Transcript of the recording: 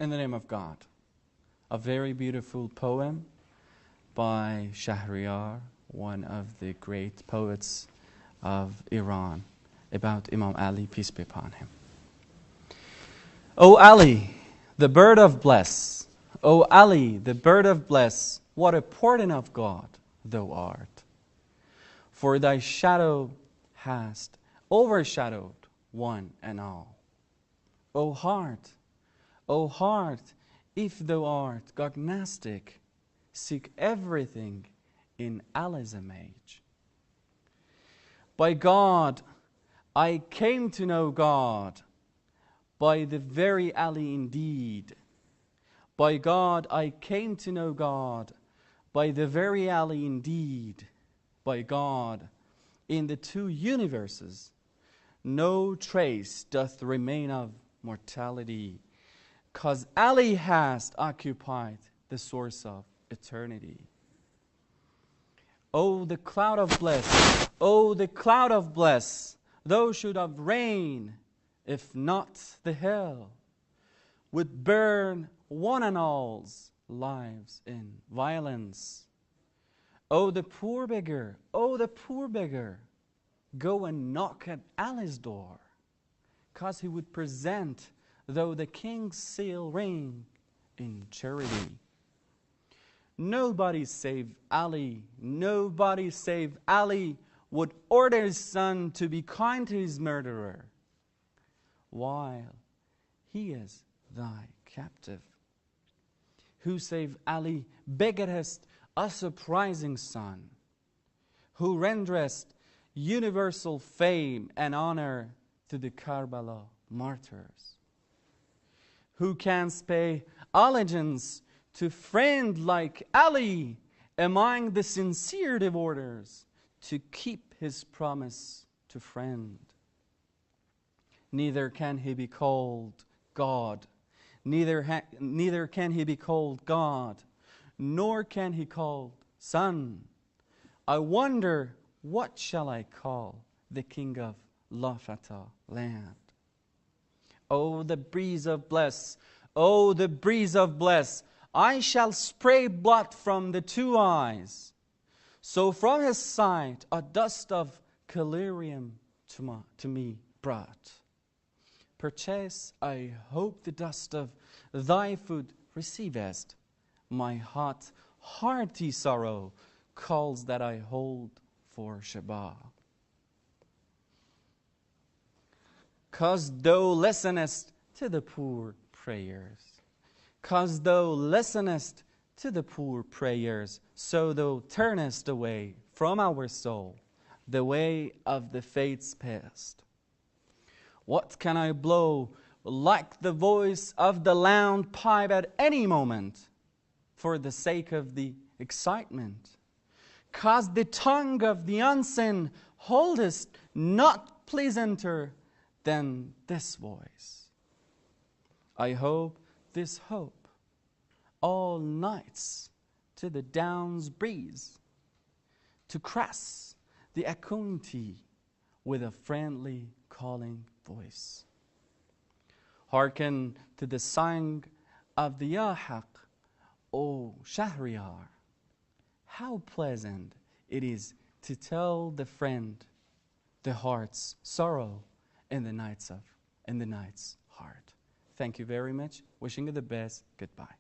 in the name of God. A very beautiful poem by Shahryar, one of the great poets of Iran, about Imam Ali, peace be upon him. O Ali, the bird of bliss, O Ali, the bird of bliss, what a portent of God thou art. For thy shadow hast overshadowed one and all. O heart, if thou art gognostic, seek everything in Ali's image. By God, I came to know God, by the very Ali indeed. By God, I came to know God, by the very Ali indeed. By God, in the two universes, no trace doth remain of mortality, 'cause Ali hast occupied the source of eternity. O the cloud of bliss, O the cloud of bliss, thou should have rain, if not the hell, would burn one and all's lives in violence. O the poor beggar, O the poor beggar, go and knock at Ali's door, 'cause he would present, though the king's seal ring, in charity. Nobody save Ali, nobody save Ali would order his son to be kind to his murderer, while he is thy captive. Who save Ali begettest a surprising son, who renderest universal fame and honor to the Karbala martyrs. Who canst pay allegiance to friend like Ali among the sincere devouters, to keep his promise to friend. Neither can he be called God, neither can he be called God, nor can he called Son. I wonder, what shall I call the king of Lafata land? Oh, the breeze of bliss, oh, the breeze of bliss, I shall spray blood from the two eyes. So from his sight a dust of collyrium to me brought. Perchance I hope the dust of thy foot receivest. My hot, hearty sorrow calls that I hold for Shabbat. 'Cause thou listenest to the poor prayers, 'cause thou listenest to the poor prayers, so thou turnest away from our soul the way of the fates past. What can I blow like the voice of the loud pipe at any moment, for the sake of the excitement? 'Cause the tongue of the unseen holdest not pleasanter than this voice. I hope this hope all nights to the down's breeze, to caress the acuity with a friendly calling voice. Hearken to the song of the Yahaq, O Shahryar. How pleasant it is to tell the friend the heart's sorrow in the night's heart. Thank you very much. Wishing you the best. Goodbye.